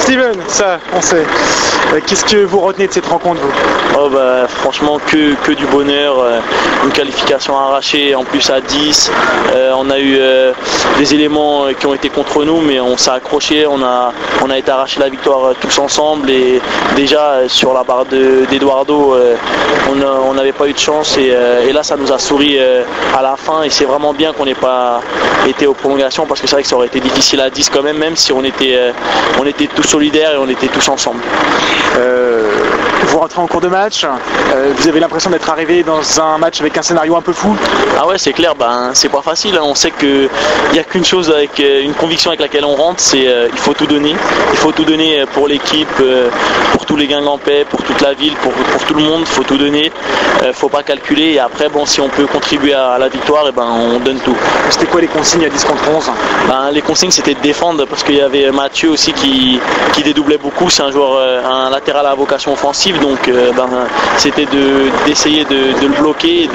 Steven, ça, on sait. Qu'est-ce que vous retenez de cette rencontre, vous? Oh bah, franchement, que du bonheur. Une qualification arrachée, en plus à 10. On a eu des éléments qui ont été contre nous, mais on s'est accroché. On a été arraché la victoire tous ensemble. Et déjà, sur la barre d'Eduardo, on n'avait pas eu de chance. Et là, ça nous a souri à la fin. Et c'est vraiment bien qu'on n'ait pas été aux prolongations, parce que c'est vrai que ça aurait été difficile à 10 quand même si on était tous solidaires et on était tous ensemble. Vous rentrez en cours de match, vous avez l'impression d'être arrivé dans un match avec un scénario un peu fou? Ah ouais, c'est clair, c'est pas facile, hein. On sait qu'il n'y a qu'une chose, avec une conviction avec laquelle on rentre, c'est il faut tout donner. Il faut tout donner pour l'équipe, pour tous les Guingampais, pour toute la ville, pour tout le monde, il faut tout donner. Faut pas calculer, et après, si on peut contribuer à la victoire, on donne tout. C'était quoi les consignes à 10 contre 11? Les consignes, c'était de défendre, parce qu'il y avait Mathieu aussi qui dédoublait beaucoup. C'est un joueur, un latéral à vocation offensive, donc c'était d'essayer de le bloquer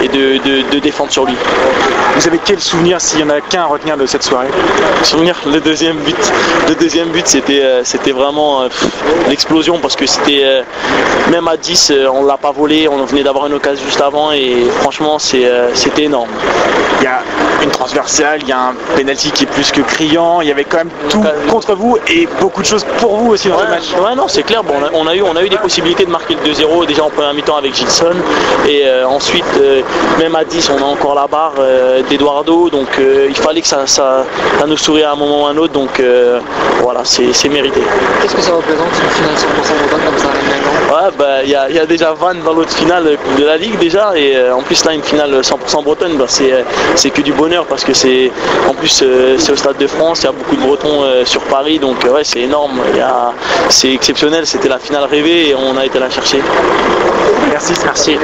et de défendre sur lui. Vous avez quel souvenir, s'il y en a qu'un à retenir de cette soirée? Souvenir, le deuxième but, c'était vraiment l'explosion, parce que c'était même à 10, on l'a pas volé, on venait d'avoir une occasion juste avant, et franchement c'était énorme. Il y a une transversale, il y a un penalty qui est plus que criant, il y avait quand même tout contre vous et beaucoup de choses pour vous aussi dans le match. Ouais, non, c'est clair. On a eu des possibilités de marquer le 2-0 déjà en première mi-temps avec Gilson, et ensuite même à 10 on a encore la barre d'Eduardo, donc il fallait que ça nous sourie à un moment ou à un autre, donc voilà, c'est mérité. Qu'est-ce que ça représente une finale 100% bretonne comme ça? Ouais, il y a déjà Vannes dans l'autre finale de la Ligue déjà, et en plus là une finale 100% bretonne, c'est que du bonheur, parce que c'est au Stade de France, il y a beaucoup de Bretons sur Paris, donc ouais, c'est énorme, c'est exceptionnel, c'était la finale rêvée et on a été la chercher. Merci.